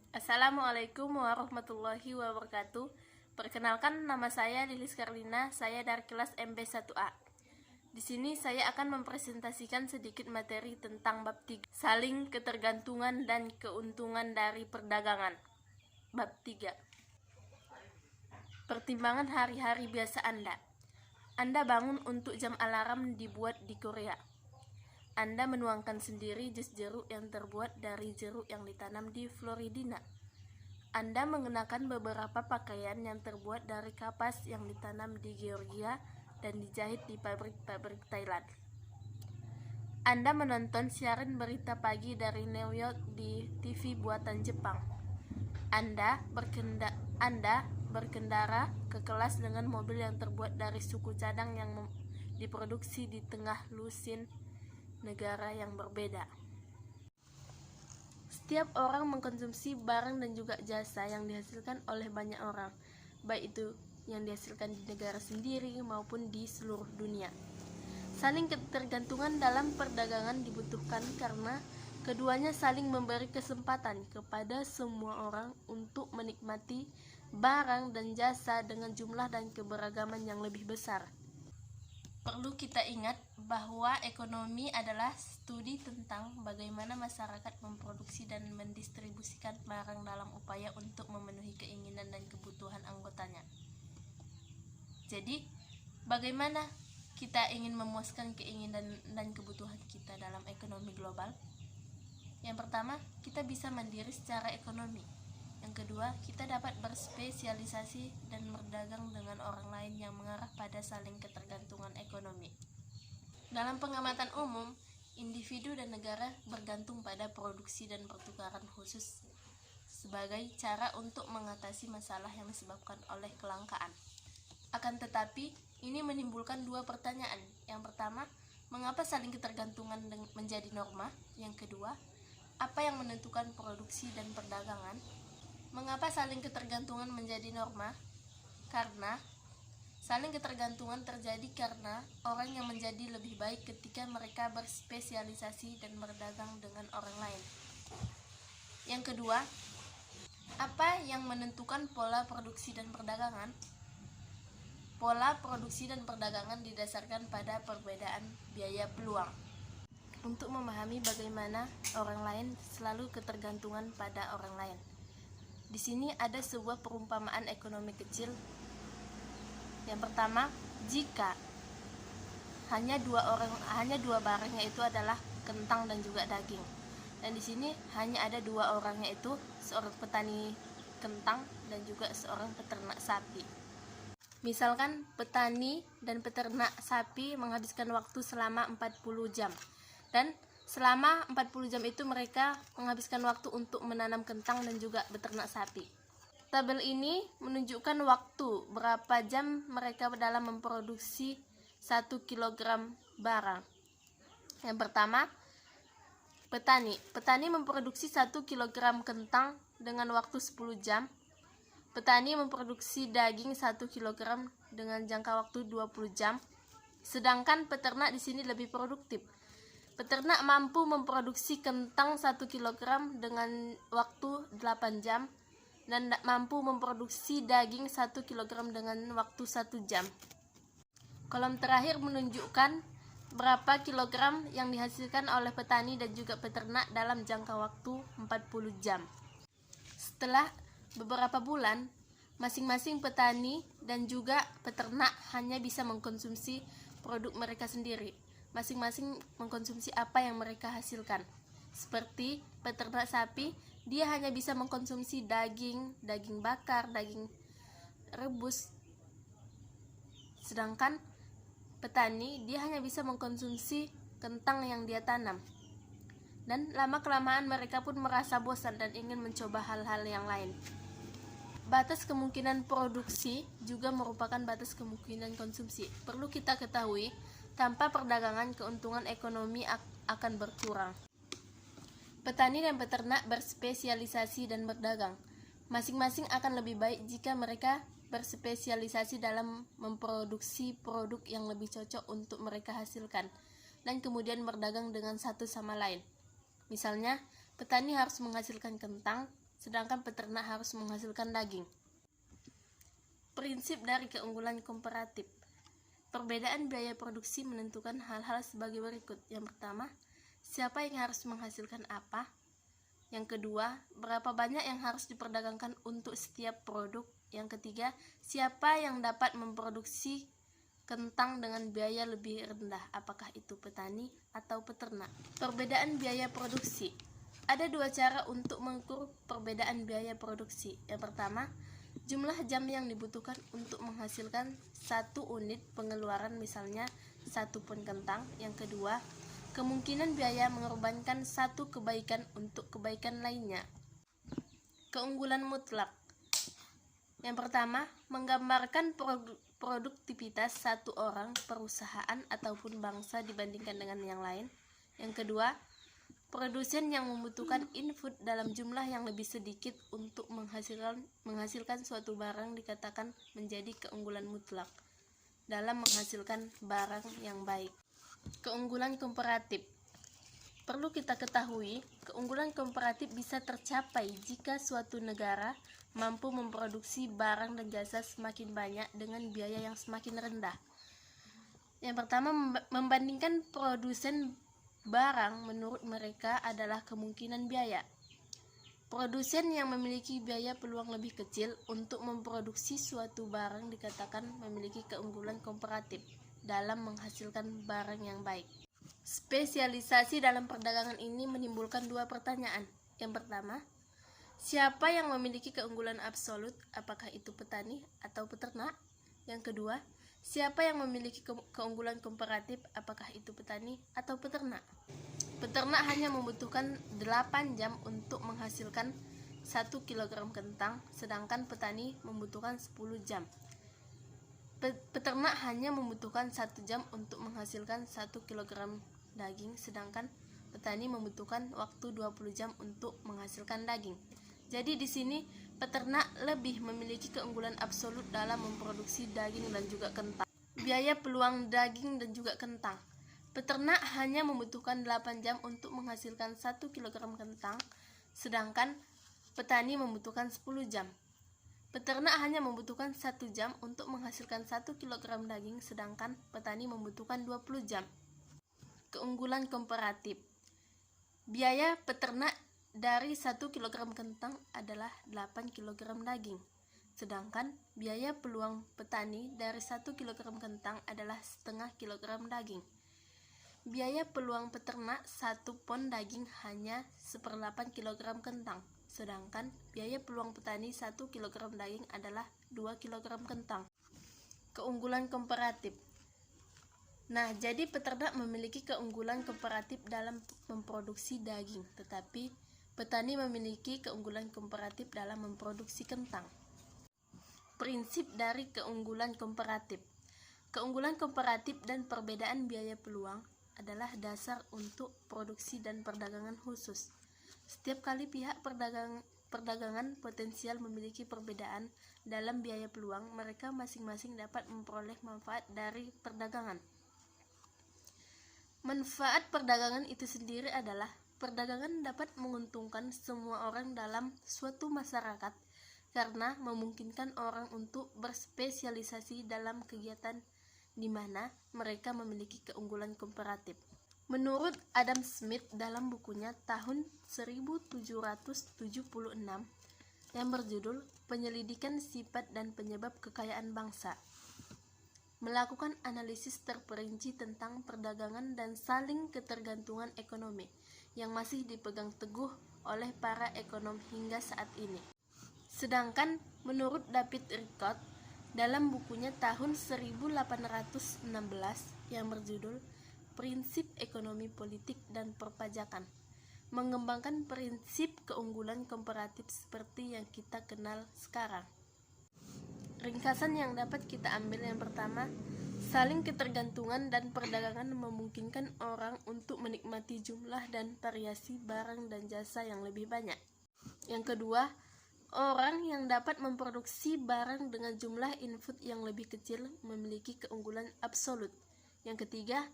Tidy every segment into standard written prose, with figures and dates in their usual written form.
Assalamualaikum warahmatullahi wabarakatuh. Perkenalkan, nama saya Lilis Karlina, saya dari kelas MB1A. Di sini saya akan mempresentasikan sedikit materi tentang bab 3, saling ketergantungan dan keuntungan dari perdagangan. Bab 3. Pertimbangan hari-hari biasa Anda. Anda bangun untuk jam alarm dibuat di Korea. Anda menuangkan sendiri jus jeruk yang terbuat dari jeruk yang ditanam di Florida. Anda mengenakan beberapa pakaian yang terbuat dari kapas yang ditanam di Georgia dan dijahit di pabrik-pabrik Thailand. Anda menonton siaran berita pagi dari New York di TV buatan Jepang. Anda berkendara ke kelas dengan mobil yang terbuat dari suku cadang yang diproduksi di tengah lusin negara yang berbeda. Setiap orang mengkonsumsi barang dan juga jasa yang dihasilkan oleh banyak orang, baik itu yang dihasilkan di negara sendiri maupun di seluruh dunia. Saling ketergantungan dalam perdagangan dibutuhkan karena keduanya saling memberi kesempatan kepada semua orang untuk menikmati barang dan jasa dengan jumlah dan keberagaman yang lebih besar. Perlu kita ingat bahwa ekonomi adalah studi tentang bagaimana masyarakat memproduksi dan mendistribusikan barang dalam upaya untuk memenuhi keinginan dan kebutuhan anggotanya. Jadi, bagaimana kita ingin memuaskan keinginan dan kebutuhan kita dalam ekonomi global? Yang pertama, kita bisa mandiri secara ekonomi. Yang kedua, kita dapat berspesialisasi dan berdagang dengan orang lain yang mengarah pada saling ketergantungan ekonomi. Dalam pengamatan umum, individu dan negara bergantung pada produksi dan pertukaran khusus sebagai cara untuk mengatasi masalah yang disebabkan oleh kelangkaan. Akan tetapi, ini menimbulkan dua pertanyaan. Yang pertama, mengapa saling ketergantungan menjadi norma? Yang kedua, apa yang menentukan produksi dan perdagangan? Mengapa saling ketergantungan menjadi norma? Karena saling ketergantungan terjadi karena orang yang menjadi lebih baik ketika mereka berspesialisasi dan berdagang dengan orang lain. Yang kedua, apa yang menentukan pola produksi dan perdagangan? Pola produksi dan perdagangan didasarkan pada perbedaan biaya peluang. Untuk memahami bagaimana orang lain selalu ketergantungan pada orang lain, di sini ada sebuah perumpamaan ekonomi kecil. Yang pertama, jika hanya dua barang, yaitu adalah kentang dan juga daging. Dan di sini hanya ada dua orang, yaitu seorang petani kentang dan juga seorang peternak sapi. Misalkan petani dan peternak sapi menghabiskan waktu selama 40 jam. Dan selama 40 jam itu mereka menghabiskan waktu untuk menanam kentang dan juga beternak sapi. Tabel ini menunjukkan waktu berapa jam mereka dalam memproduksi 1 kg barang. Yang pertama, petani memproduksi 1 kg kentang dengan waktu 10 jam. Petani memproduksi daging 1 kg dengan jangka waktu 20 jam. Sedangkan peternak di sini lebih produktif. Peternak mampu memproduksi kentang 1 kg dengan waktu 8 jam dan mampu memproduksi daging 1 kg dengan waktu 1 jam. Kolom terakhir menunjukkan berapa kilogram yang dihasilkan oleh petani dan juga peternak dalam jangka waktu 40 jam. Setelah beberapa bulan, masing-masing petani dan juga peternak hanya bisa mengkonsumsi produk mereka sendiri. Masing-masing mengkonsumsi apa yang mereka hasilkan. Seperti peternak sapi, dia hanya bisa mengkonsumsi daging bakar, daging rebus. Sedangkan petani, dia hanya bisa mengkonsumsi kentang yang dia tanam. Dan lama-kelamaan mereka pun merasa bosan dan ingin mencoba hal-hal yang lain. Batas kemungkinan produksi juga merupakan batas kemungkinan konsumsi. Perlu kita ketahui, tanpa perdagangan, keuntungan ekonomi akan berkurang. Petani dan peternak berspesialisasi dan berdagang. Masing-masing akan lebih baik jika mereka berspesialisasi dalam memproduksi produk yang lebih cocok untuk mereka hasilkan, dan kemudian berdagang dengan satu sama lain. Misalnya, Petani harus menghasilkan kentang, sedangkan peternak harus menghasilkan daging. Prinsip dari keunggulan komparatif. Perbedaan biaya produksi menentukan hal-hal sebagai berikut. Yang pertama, siapa yang harus menghasilkan apa? Yang kedua, berapa banyak yang harus diperdagangkan untuk setiap produk? Yang ketiga, siapa yang dapat memproduksi kentang dengan biaya lebih rendah? Apakah itu petani atau peternak? Perbedaan biaya produksi. Ada dua cara untuk mengukur perbedaan biaya produksi. Yang pertama, jumlah jam yang dibutuhkan untuk menghasilkan 1 unit pengeluaran, misalnya 1 pon kentang. Yang kedua, kemungkinan biaya mengorbankan satu kebaikan untuk kebaikan lainnya. Keunggulan mutlak. Yang pertama, menggambarkan produktivitas satu orang, perusahaan, ataupun bangsa dibandingkan dengan yang lain. Yang kedua, produsen yang membutuhkan input dalam jumlah yang lebih sedikit untuk menghasilkan suatu barang dikatakan menjadi keunggulan mutlak dalam menghasilkan barang yang baik. Keunggulan komparatif. Perlu kita ketahui, keunggulan komparatif bisa tercapai jika suatu negara mampu memproduksi barang dan jasa semakin banyak dengan biaya yang semakin rendah. Yang pertama, membandingkan produsen barang menurut mereka adalah kemungkinan biaya. Produsen yang memiliki biaya peluang lebih kecil untuk memproduksi suatu barang dikatakan memiliki keunggulan komparatif dalam menghasilkan barang yang baik. Spesialisasi dalam perdagangan ini menimbulkan dua pertanyaan. Yang pertama, siapa yang memiliki keunggulan absolut? Apakah itu petani atau peternak? Yang kedua, siapa yang memiliki keunggulan komparatif? Apakah itu petani atau peternak? Peternak hanya membutuhkan 8 jam untuk menghasilkan 1 kg kentang, sedangkan petani membutuhkan 10 jam. Peternak hanya membutuhkan 1 jam untuk menghasilkan 1 kg daging, sedangkan petani membutuhkan waktu 20 jam untuk menghasilkan daging. Jadi di sini peternak lebih memiliki keunggulan absolut dalam memproduksi daging dan juga kentang. Biaya peluang daging dan juga kentang. Peternak hanya membutuhkan 8 jam untuk menghasilkan 1 kg kentang, sedangkan petani membutuhkan 10 jam. Peternak hanya membutuhkan 1 jam untuk menghasilkan 1 kg daging, sedangkan petani membutuhkan 20 jam. Keunggulan komparatif. Biaya peternak dari 1 kg kentang adalah 8 kg daging, sedangkan biaya peluang petani dari 1 kg kentang adalah setengah kilogram daging. Biaya peluang peternak 1 pon daging hanya 1/8 kg kentang, sedangkan biaya peluang petani 1 kg daging adalah 2 kg kentang. Keunggulan komparatif. Nah, jadi peternak memiliki keunggulan komparatif dalam memproduksi daging, tetapi petani memiliki keunggulan komparatif dalam memproduksi kentang. Prinsip dari keunggulan komparatif. Keunggulan komparatif dan perbedaan biaya peluang adalah dasar untuk produksi dan perdagangan khusus. Setiap kali pihak perdagangan potensial memiliki perbedaan dalam biaya peluang, mereka masing-masing dapat memperoleh manfaat dari perdagangan. Manfaat perdagangan itu sendiri adalah perdagangan dapat menguntungkan semua orang dalam suatu masyarakat karena memungkinkan orang untuk berspesialisasi dalam kegiatan di mana mereka memiliki keunggulan komparatif. Menurut Adam Smith dalam bukunya tahun 1776 yang berjudul Penyelidikan Sifat dan Penyebab Kekayaan Bangsa, melakukan analisis terperinci tentang perdagangan dan saling ketergantungan ekonomi yang masih dipegang teguh oleh para ekonom hingga saat ini. Sedangkan menurut David Rickard dalam bukunya tahun 1816 yang berjudul Prinsip Ekonomi Politik dan Perpajakan, mengembangkan prinsip keunggulan komparatif seperti yang kita kenal sekarang. Ringkasan yang dapat kita ambil yang pertama, saling ketergantungan dan perdagangan memungkinkan orang untuk menikmati jumlah dan variasi barang dan jasa yang lebih banyak. Yang kedua, orang yang dapat memproduksi barang dengan jumlah input yang lebih kecil memiliki keunggulan absolut. Yang ketiga,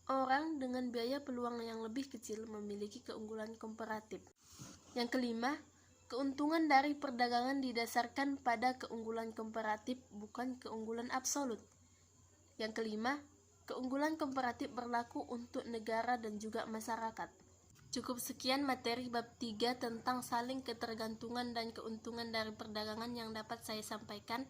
Orang dengan biaya peluang yang lebih kecil memiliki keunggulan komparatif. Yang kelima, keuntungan dari perdagangan didasarkan pada keunggulan komparatif, bukan keunggulan absolut. Yang kelima, keunggulan komparatif berlaku untuk negara dan juga masyarakat. Cukup sekian materi bab 3 tentang saling ketergantungan dan keuntungan dari perdagangan yang dapat saya sampaikan.